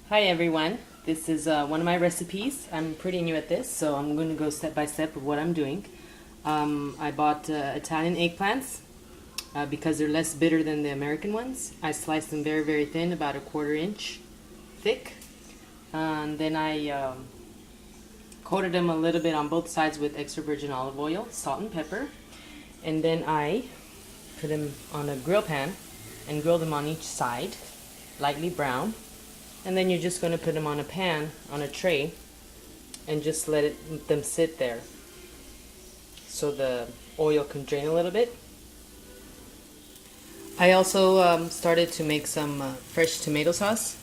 Hi everyone, this is one of my recipes. I'm pretty new at this, so I'm going to go step by step of what I'm doing. I bought Italian eggplants because they're less bitter than the American ones. I sliced them very, very thin, about a 1/4 inch thick. And then I coated them a little bit on both sides with extra virgin olive oil, salt and pepper. And then I put them on a grill pan and grill them on each side, lightly brown. And then you're just going to put them on a pan, on a tray, and just let them sit there so the oil can drain a little bit. I also started to make some fresh tomato sauce.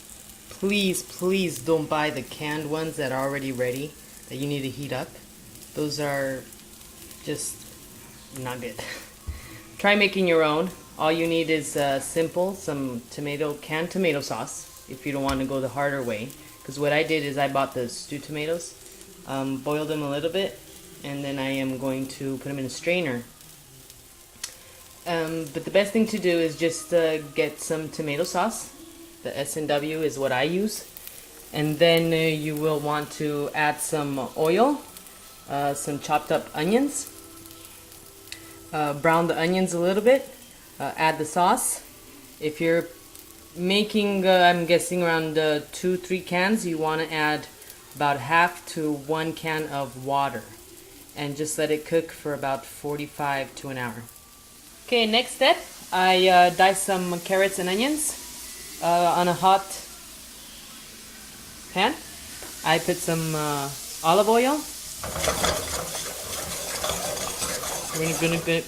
Please don't buy the canned ones that are already ready that you need to heat up. Those are just not good. Try making your own. All you need is some canned tomato sauce, if you don't want to go the harder way. Because what I did is I bought the stewed tomatoes, boiled them a little bit, and then I am going to put them in a strainer. But the best thing to do is just get some tomato sauce. The S&W is what I use. And then you will want to add some oil, some chopped up onions. Brown the onions a little bit. Add the sauce. If you're making, I'm guessing around 2-3 cans, you want to add about half to 1 can of water. And just let it cook for about 45 to an hour. Okay, next step, I diced some carrots and onions on a hot pan. I put some olive oil.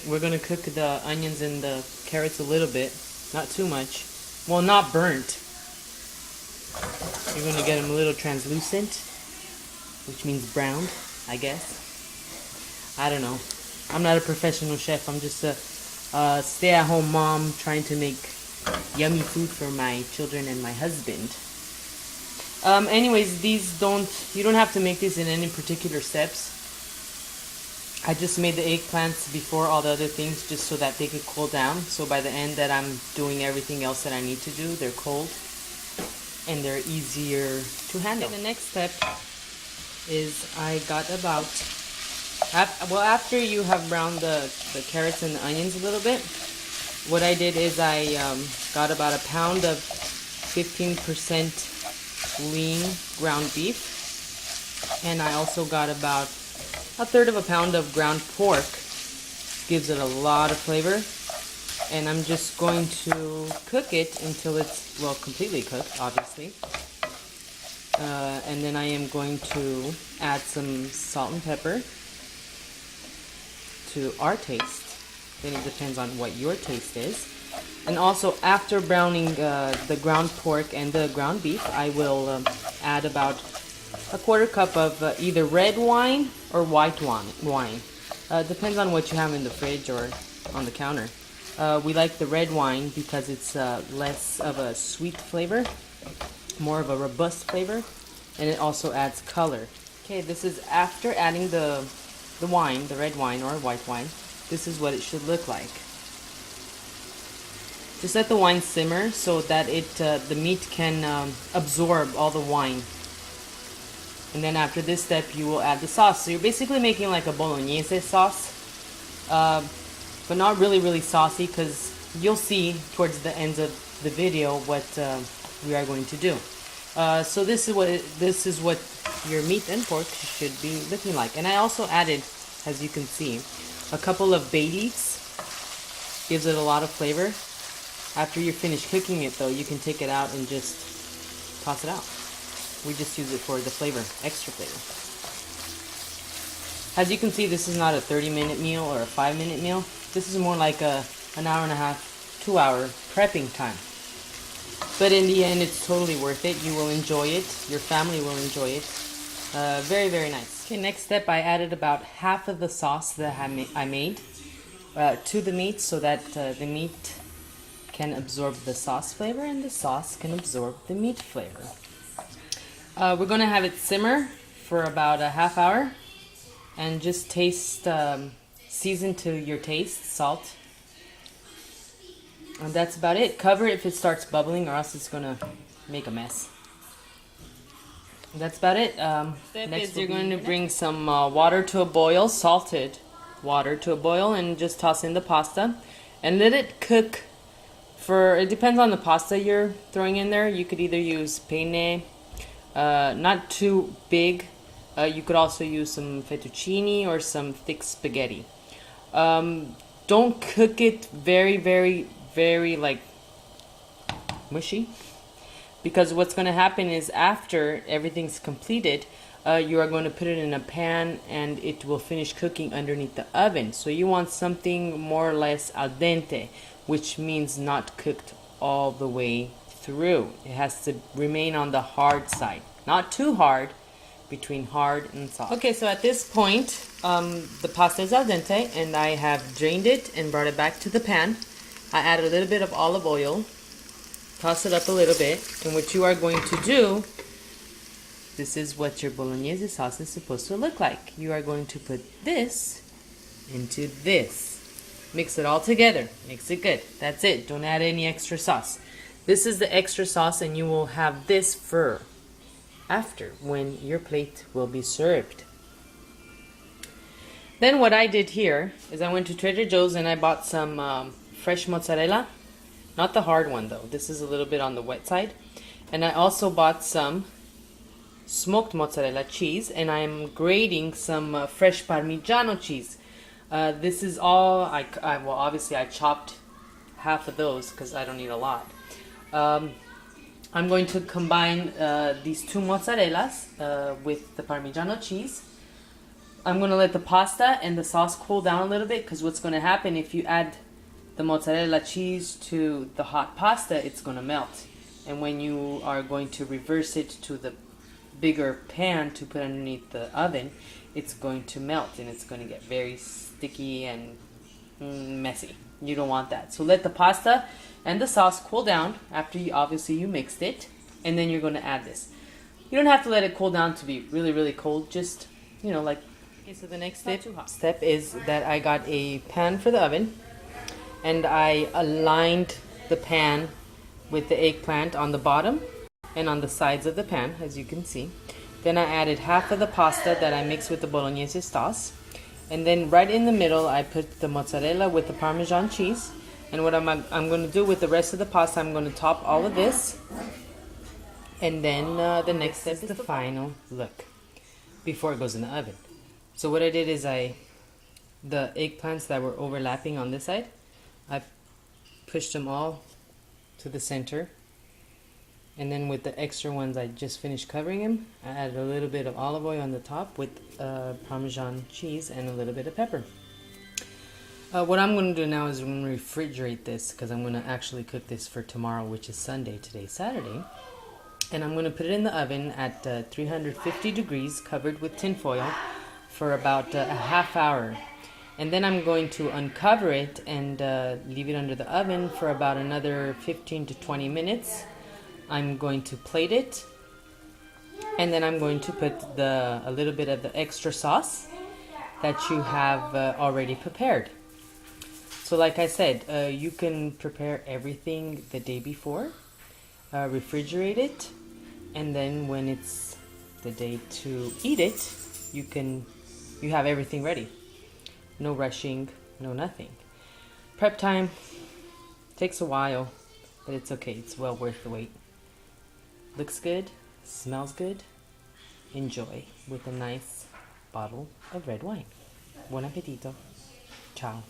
We're gonna cook the onions and the carrots a little bit, not too much. Well, not burnt. You're gonna get them a little translucent, which means browned, I guess. I don't know. I'm not a professional chef. I'm just a stay-at-home mom trying to make yummy food for my children and my husband. Anyways, you don't have to make these in any particular steps. I just made the eggplants before all the other things just so that they could cool down. So by the end that I'm doing everything else that I need to do, they're cold and they're easier to handle. Okay, the next step is I got about, after you have browned the carrots and the onions a little bit, what I did is I got about a pound of 15% lean ground beef, and I also got about 1/3 of a pound of ground pork. Gives it a lot of flavor, and I'm just going to cook it until it's, well, completely cooked, obviously. And then I am going to add some salt and pepper to our taste. Then it depends on what your taste is. And also, after browning the ground pork and the ground beef, I will add about 1/4 cup of either red wine or white wine. Depends on what you have in the fridge or on the counter. We like the red wine because it's less of a sweet flavor, more of a robust flavor, and it also adds color. Okay, this is after adding the wine, the red wine or white wine. This is what it should look like. Just let the wine simmer so that the meat can absorb all the wine. And then after this step, you will add the sauce. So you're basically making like a bolognese sauce, but not really saucy, because you'll see towards the ends of the video what we are going to do. So this is what your meat and pork should be looking like. And I also added, as you can see, a couple of bay leaves. Gives it a lot of flavor. After you're finished cooking it, though, you can take it out and just toss it out. We just use it for the flavor, extra flavor. As you can see, this is not a 30-minute meal or a 5-minute meal. This is more like an hour and a half, 2-hour prepping time. But in the end, it's totally worth it. You will enjoy it. Your family will enjoy it. Very, very nice. Okay, next step, I added about half of the sauce that I made to the meat so that the meat can absorb the sauce flavor and the sauce can absorb the meat flavor. We're going to have it simmer for about a half hour and just taste, season to your taste, salt. And that's about it. Cover it if it starts bubbling, or else it's going to make a mess. That's about it. Next you're going to bring some water to a boil, salted water to a boil, and just toss in the pasta and let it cook for, it depends on the pasta you're throwing in there. You could either use penne, not too big. You could also use some fettuccine or some thick spaghetti. Don't cook it very like mushy, because what's going to happen is after everything's completed, you are going to put it in a pan and it will finish cooking underneath the oven. So you want something more or less al dente, which means not cooked all the way through. It has to remain on the hard side, not too hard, between hard and soft. Okay, so at this point, the pasta is al dente and I have drained it and brought it back to the pan. I added a little bit of olive oil, toss it up a little bit, and what you are going to do, this is what your bolognese sauce is supposed to look like. You are going to put this into this. Mix it all together. Mix it good. That's it. Don't add any extra sauce. This is the extra sauce, and you will have this for after, when your plate will be served. Then what I did here is I went to Trader Joe's and I bought some fresh mozzarella. Not the hard one though. This is a little bit on the wet side. And I also bought some smoked mozzarella cheese, and I'm grating some fresh Parmigiano cheese. This is all, well obviously I chopped half of those because I don't need a lot. I'm going to combine these two mozzarellas with the Parmigiano cheese. I'm going to let the pasta and the sauce cool down a little bit, because what's going to happen if you add the mozzarella cheese to the hot pasta, it's going to melt. And when you are going to reverse it to the bigger pan to put underneath the oven, it's going to melt and it's going to get very sticky and messy. You don't want that. So let the pasta and the sauce cool down after you mixed it, and then you're going to add this. You don't have to let it cool down to be really cold, just like. Okay, so the next step is that I got a pan for the oven, and I aligned the pan with the eggplant on the bottom and on the sides of the pan, as you can see. Then I added half of the pasta that I mixed with the bolognese sauce, and then right in the middle I put the mozzarella with the Parmesan cheese. And what I'm going to do with the rest of the pasta, I'm going to top all of this, and then the next step is the final look before it goes in the oven. So what I did is the eggplants that were overlapping on this side, I pushed them all to the center, and then with the extra ones I just finished covering them. I added a little bit of olive oil on the top with Parmesan cheese and a little bit of pepper. What I'm going to do now is I'm going to refrigerate this, because I'm going to actually cook this for tomorrow, which is Sunday. Today's Saturday. And I'm going to put it in the oven at 350 degrees, covered with tin foil, for about a half hour. And then I'm going to uncover it and leave it under the oven for about another 15 to 20 minutes. I'm going to plate it, and then I'm going to put a little bit of the extra sauce that you have already prepared. So like I said, you can prepare everything the day before, refrigerate it, and then when it's the day to eat it, you have everything ready. No rushing, no nothing. Prep time takes a while, but it's okay. It's well worth the wait. Looks good, smells good. Enjoy with a nice bottle of red wine. Buon appetito. Ciao.